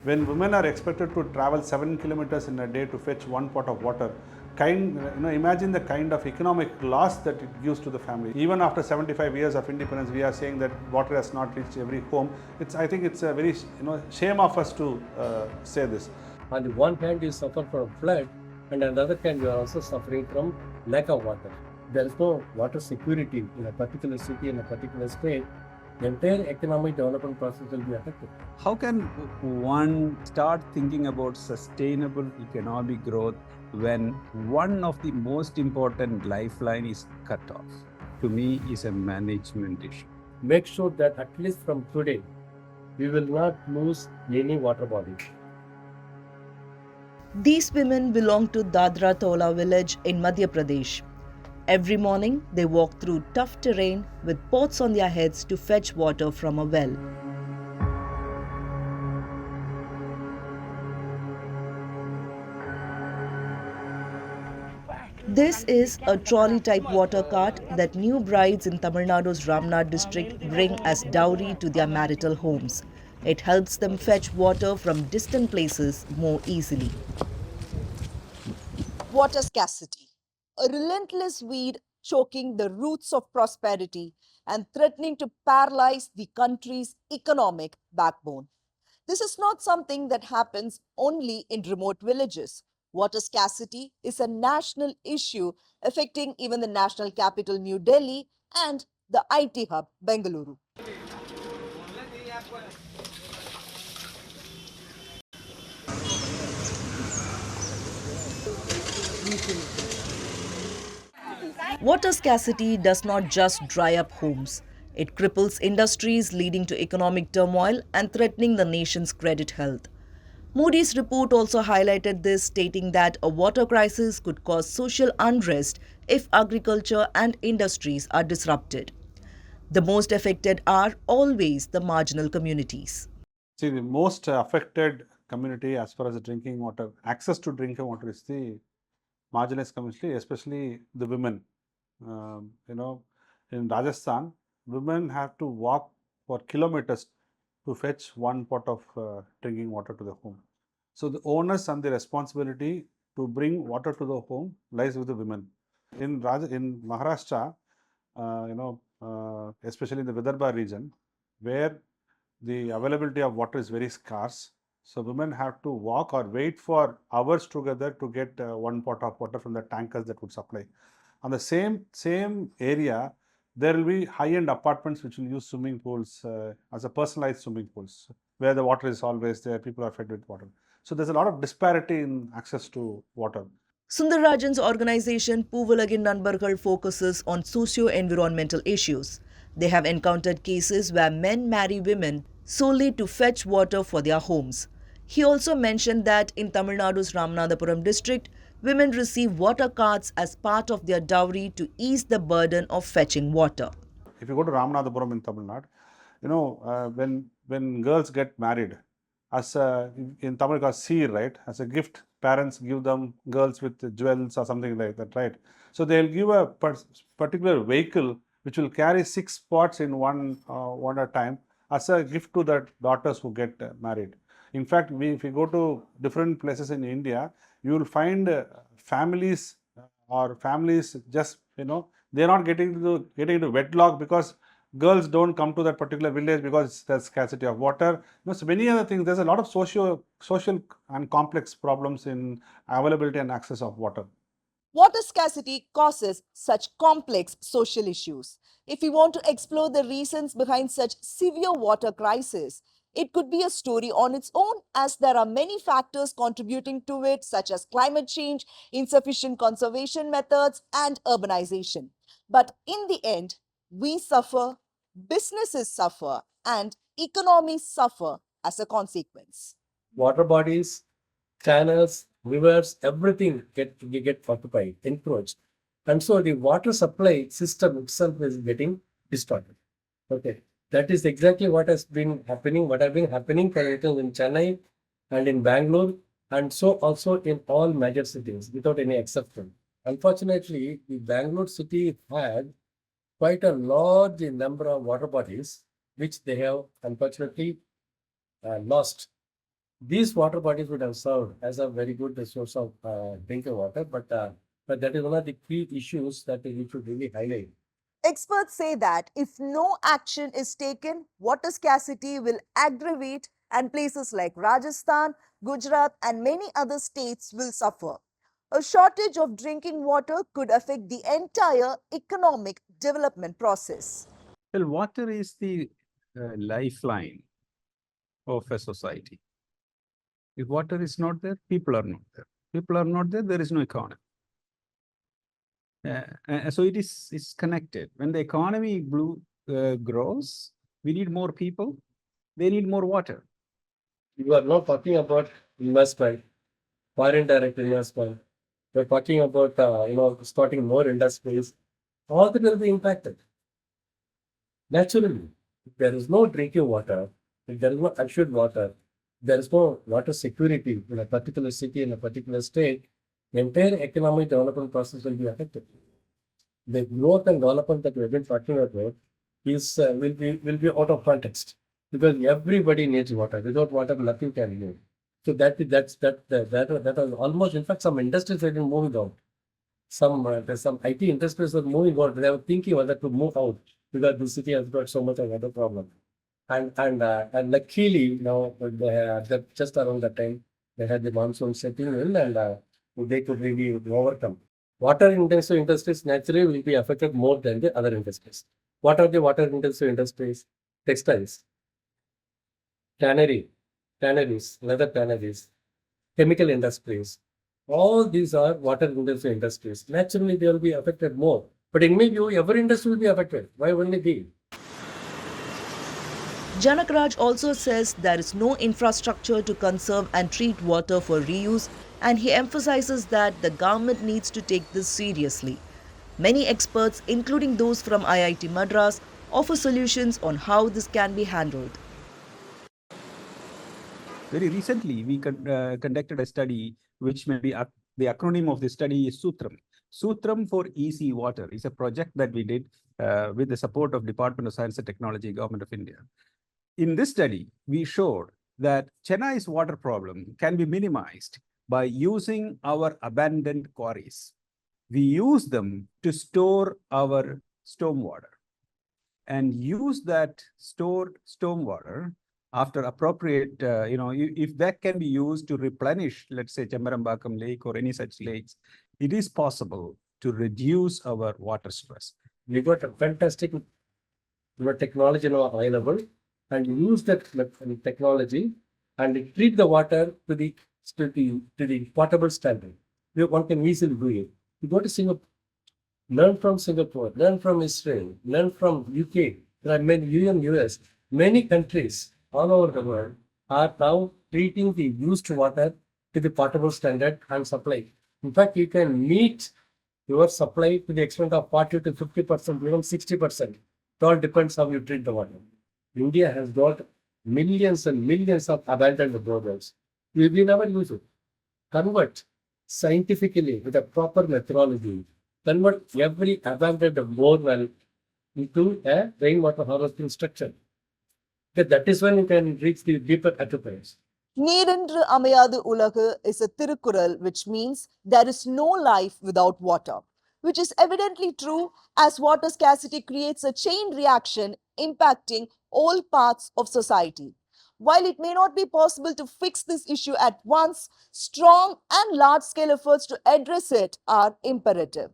When women are expected to travel 7 kilometers in a day to fetch one pot of water, imagine the kind of economic loss that it gives to the family. Even after 75 years of independence, we are saying that water has not reached every home. I think it's a very shame of us to say this. On the one hand, you suffer from flood, and on the other hand, you are also suffering from lack of water. There is no water security in a particular city, in a particular state. The entire economic development process will be affected. How can one start thinking about sustainable economic growth when one of the most important lifeline is cut off? To me, is a management issue. Make sure that at least from today, we will not lose any water body. These women belong to Dadra Tola village in Madhya Pradesh. Every morning, they walk through tough terrain with pots on their heads to fetch water from a well. This is a trolley-type water cart that new brides in Tamil Nadu's Ramnad district bring as dowry to their marital homes. It helps them fetch water from distant places more easily. Water scarcity, a relentless weed choking the roots of prosperity and threatening to paralyze the country's economic backbone. This is not something that happens only in remote villages. Water scarcity is a national issue affecting even the national capital, New Delhi, and the IT hub, Bengaluru. Water scarcity does not just dry up homes. It cripples industries, leading to economic turmoil and threatening the nation's credit health. Moody's report also highlighted this, stating that a water crisis could cause social unrest if agriculture and industries are disrupted. The most affected are always the marginal communities. See, the most affected community as far as the drinking water, access to drinking water is the marginalized community, especially the women. In Rajasthan, women have to walk for kilometers to fetch one pot of drinking water to the home. So the onus and the responsibility to bring water to the home lies with the women. In Maharashtra, especially in the Vidarbha region, where the availability of water is very scarce, so women have to walk or wait for hours together to get one pot of water from the tankers that would supply. On the same area, there will be high-end apartments which will use swimming pools as a personalized swimming pools, where the water is always there, people are fed with water. So there's a lot of disparity in access to water. Sundararajan's organization Poovalagin Nanbargal focuses on socio-environmental issues. They have encountered cases where men marry women solely to fetch water for their homes. He also mentioned that in Tamil Nadu's Ramanathapuram district, women receive water carts as part of their dowry to ease the burden of fetching water. If you go to Ramanathapuram in Tamil Nadu, when girls get married, in Tamil called seer, right? As a gift, parents give them girls with jewels or something like that, right? So they'll give a particular vehicle which will carry 6 pots in one at a time as a gift to the daughters who get married. In fact, if you go to different places in India, you will find families just, they're not getting into wedlock because girls don't come to that particular village because there's scarcity of water. So many other things. There's a lot of social and complex problems in availability and access of water. Water scarcity causes such complex social issues. If we want to explore the reasons behind such severe water crisis, it could be a story on its own, as there are many factors contributing to it, such as climate change, insufficient conservation methods, and urbanization. But in the end, we suffer, businesses suffer, and economies suffer as a consequence. Water bodies, channels, rivers, everything get occupied, encroached. And so the water supply system itself is getting distorted. Okay. That is exactly what has been happening, for example, in Chennai and in Bangalore, and so also in all major cities without any exception. Unfortunately, the Bangalore city had quite a large number of water bodies, which they have unfortunately lost. These water bodies would have served as a very good source of drinking water, but that is one of the key issues that we should really highlight. Experts say that if no action is taken, water scarcity will aggravate and places like Rajasthan, Gujarat, and many other states will suffer. A shortage of drinking water could affect the entire economic development process. Well, water is the lifeline of a society. If water is not there, people are not there. People are not there, there is no economy. So it's connected. When the economy grows, we need more people, they need more water. You are not talking about investment, foreign direct investment. We're talking about starting more industries. All that will be impacted. Naturally, if there is no drinking water, if there is no assured water, there is no water security in a particular city, in a particular state, the entire economic development process will be affected. The growth and development that we have been talking about is will be out of context because everybody needs water. Without water, nothing can move. So that was almost, in fact, some industries have been moving out. There's some IT industries are moving out. They were thinking whether to move out because the city has got so much of other problem. And luckily, just around that time, they had the monsoon setting in and they could really overcome. Water intensive industries naturally will be affected more than the other industries. What are the water intensive industries? Textiles, tanneries, leather tanneries, chemical industries. All these are water intensive industries. Naturally, they will be affected more. But in my view, every industry will be affected. Why only they? Janak Raj also says there is no infrastructure to conserve and treat water for reuse, and he emphasizes that the government needs to take this seriously. Many experts, including those from IIT Madras, offer solutions on how this can be handled. Very recently, we conducted a study, which may be the acronym of the study is Sutram. Sutram for Easy Water is a project that we did with the support of Department of Science and Technology, Government of India. In this study, we showed that Chennai's water problem can be minimized by using our abandoned quarries. We use them to store our stormwater and use that stored stormwater after appropriate, if that can be used to replenish, let's say, Chambarambakam Lake or any such lakes, it is possible to reduce our water stress. We got a fantastic technology now available and use that technology and treat the water to the potable standard. One can easily do it. You go to Singapore, learn from Singapore, learn from Israel, learn from UK, there are many US, many countries all over the world are now treating the used water to the potable standard and supply. In fact, you can meet your supply to the extent of 40 to 50%, even 60%. It all depends how you treat the water. India has got millions and millions of abandoned borewells. We never use it. Convert scientifically with a proper methodology. Convert every abandoned borewell into a rainwater harvesting structure. That is when you can reach the deeper aquifers. Neerendru Amayadu Ulagu is a Tirukural which means there is no life without water, which is evidently true as water scarcity creates a chain reaction impacting all parts of society. While it may not be possible to fix this issue at once, strong and large-scale efforts to address it are imperative.